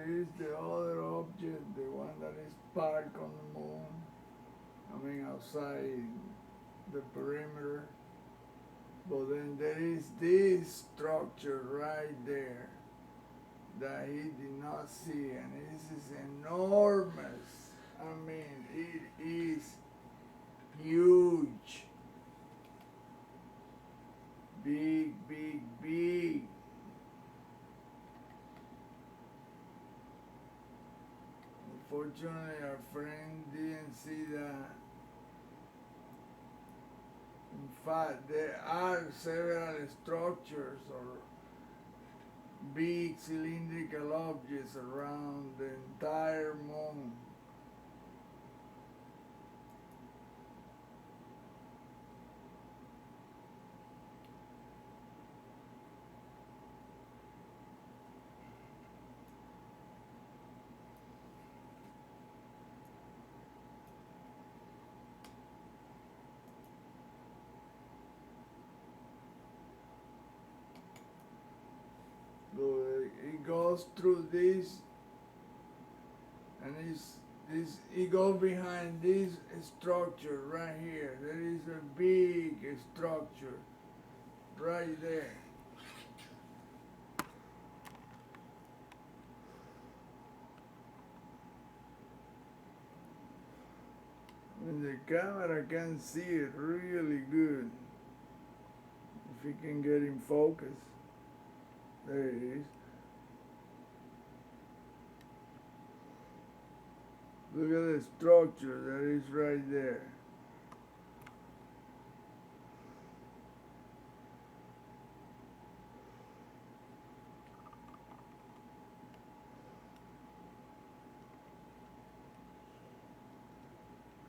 is the other object, the one that is parked on the moon. I mean, outside the perimeter. But then there is this structure right there that he did not see, and this is enormous. I mean, it is huge. Big, big, big. Unfortunately, our friend didn't see that. In fact, there are several structures or big cylindrical objects around the entire moon. It goes through this, and it goes behind this structure right here. There is a big structure right there. And the camera can see it really good. If you can get in focus. There it is. Look at the structure that is right there.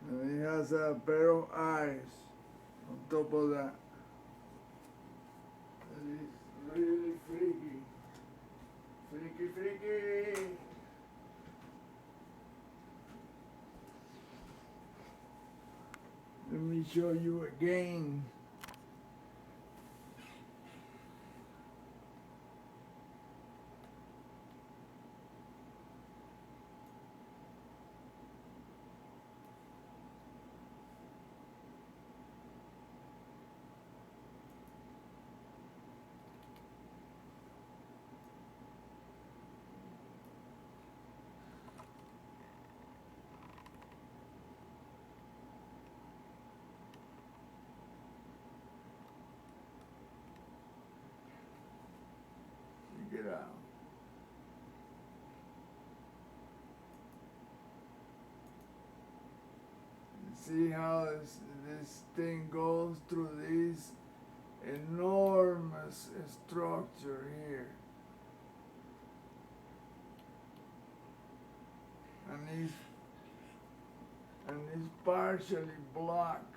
And it has a pair of eyes on top of that. That is really freaky. Freaky, freaky. Let me show you again. Check it out. See how this thing goes through this enormous structure here. And it's partially blocked.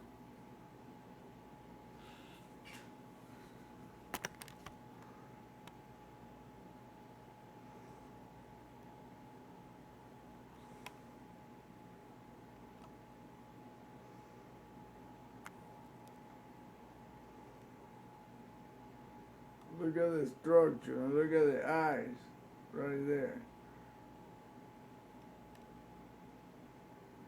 Look at the structure and look at the eyes right there.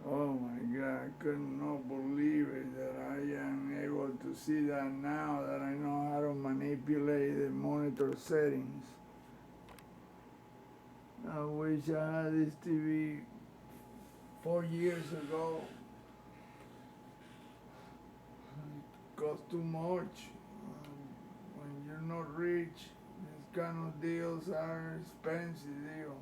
Oh my God, I could not believe it that I am able to see that now that I know how to manipulate the monitor settings. I wish I had this TV 4 years ago. It costs too much. When you're not rich, these kind of deals are expensive deals.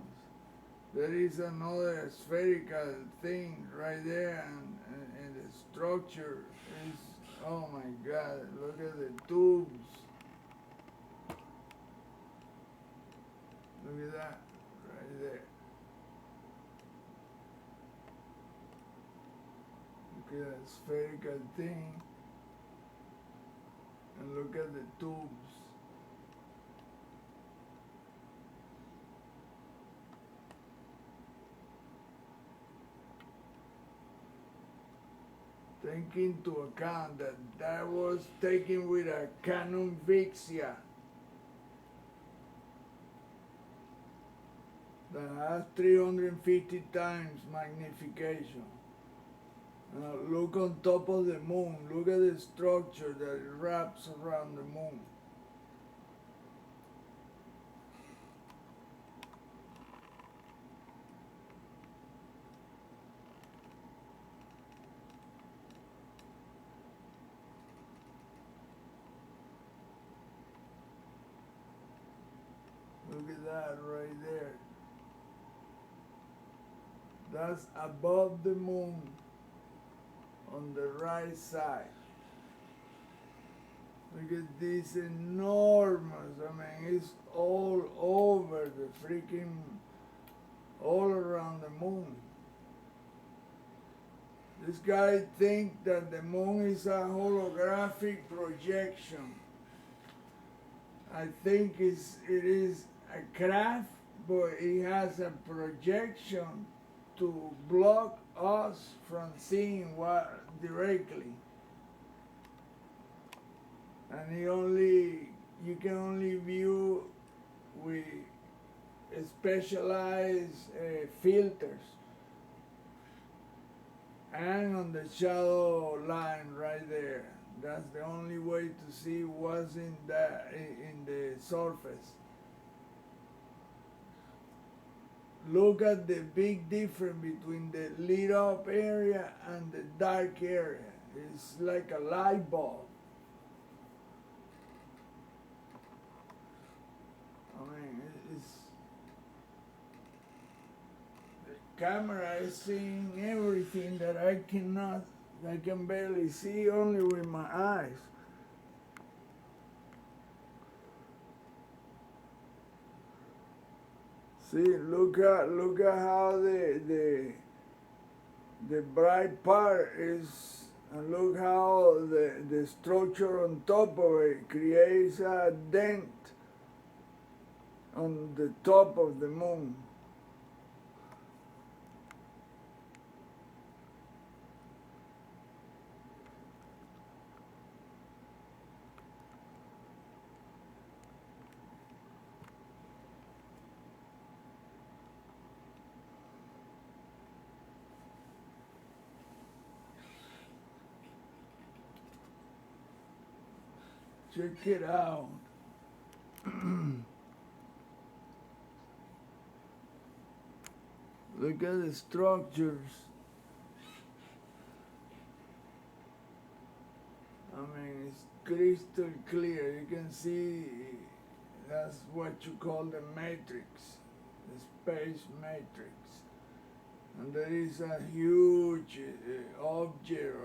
There is another spherical thing right there, and the structure is, oh my God, look at the tubes. Look at that, right there. Look at that spherical thing, and look at the tubes. Take into account that that was taken with a Canon Vixia. that has 350 times magnification. Look on top of the moon. Look at the structure that it wraps around the moon. Look at that right there. That's above the moon on the right side. Look at this enormous, I mean, it's all over the freaking, all around the moon. This guy thinks that the moon is a holographic projection. I think it is a craft, but it has a projection to block us from seeing what directly. And you can only view with specialized filters. And on the shadow line right there. That's the only way to see what's in the surface. Look at the big difference between the lit up area and the dark area. It's like a light bulb. I mean, the camera is seeing everything that I can barely see only with my eyes. See, look at how the bright part is, and look how the structure on top of it creates a dent on the top of the moon. Check it out. Look at the structures. I mean, it's crystal clear. You can see that's what you call the matrix, the space matrix. And there is a huge object,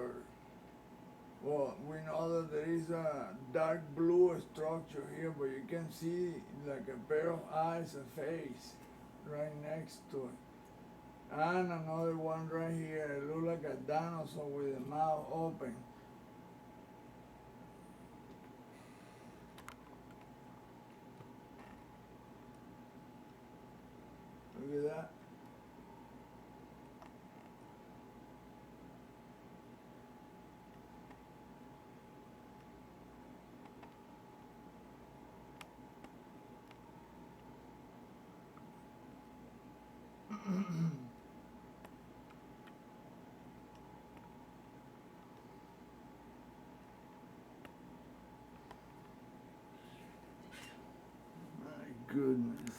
well, we know that there is a dark blue structure here, but you can see like a pair of eyes, a face right next to it. And another one right here, it looks like a dinosaur with the mouth open. Look at that. My goodness.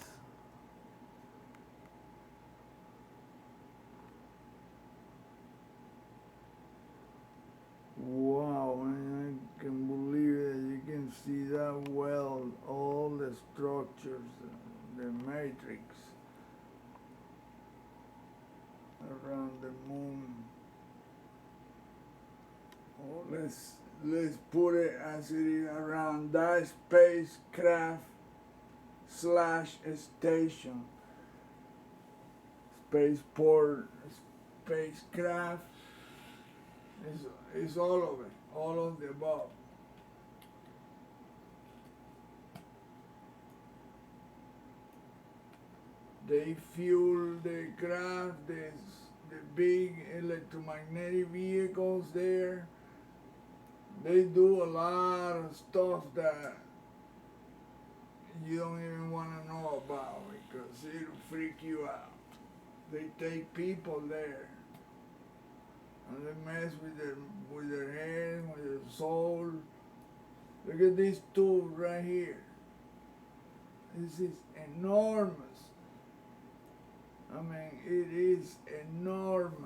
Wow, man, I can believe that you can see that well, all the structures, the matrix around the moon. Oh, let's put it as it is around that spacecraft / station. Spaceport, spacecraft, is all of it, all of the above. They fuel the craft, the big electromagnetic vehicles there. They do a lot of stuff that you don't even want to know about, because it'll freak you out. They take people there, and they mess with their head, with their soul. Look at this tube right here. This is enormous. I mean, it is enormous.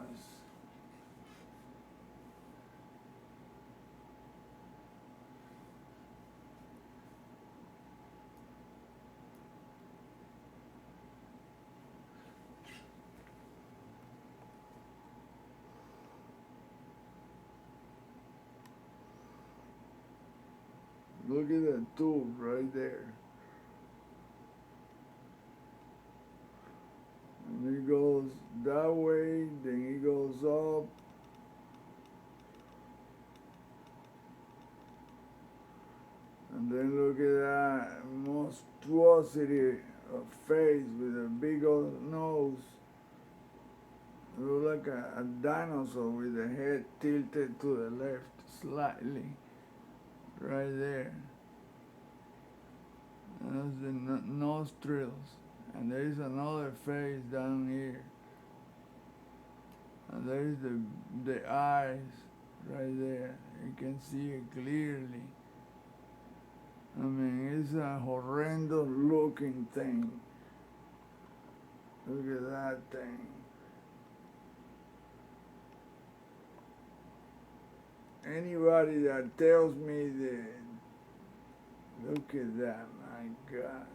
Look at that tube right there. And it goes that way, then it goes up. And then look at that monstrosity of face with a big old nose. It looks like a dinosaur with the head tilted to the left slightly. Right there. That's the nostrils. And there is another face down here. And there is the eyes right there. You can see it clearly. I mean, it's a horrendous looking thing. Look at that thing. Anybody that tells me that, look at that, my God.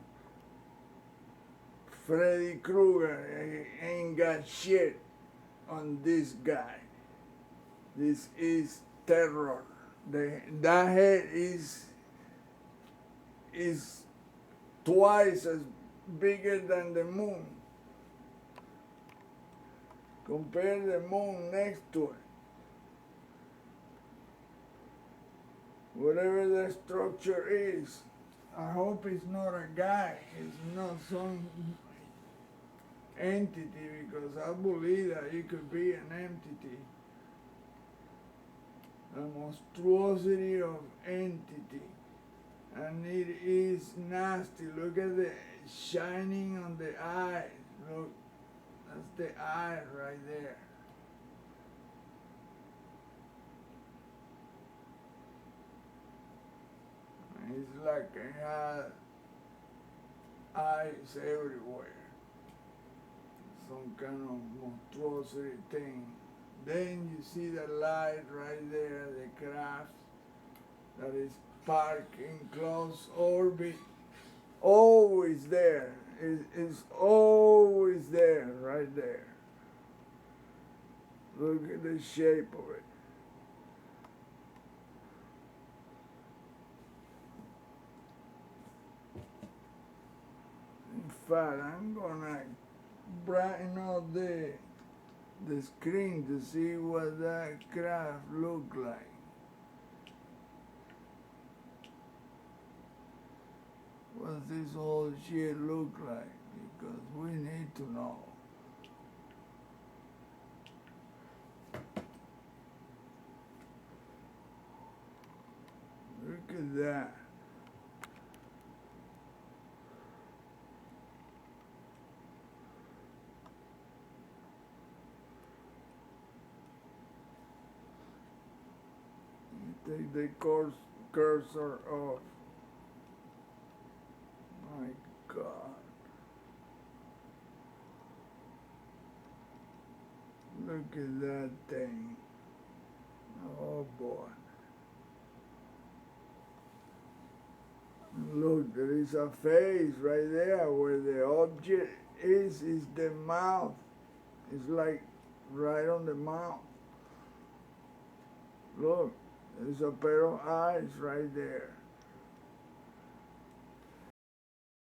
Freddy Krueger ain't got shit on this guy. This is terror. That head is twice as bigger than the moon. Compare the moon next to it. Whatever the structure is, I hope it's not a guy, it's not some entity, because I believe that it could be an entity. A monstrosity of entity. And it is nasty. Look at the shining on the eye. Look, that's the eye right there. It's like it has eyes everywhere. Some kind of monstrosity thing. Then you see the light right there, the craft that is parked in close orbit. Always there. It's always there, right there. Look at the shape of it. In fact, I'm gonna brighten up the screen to see what that craft look like. What this whole shit look like? Because we need to know. Look at that. Take the cursor off. My God. Look at that thing. Oh boy. Look, there is a face right there where the object is the mouth. It's like right on the mouth. Look, there's a pair of eyes right there.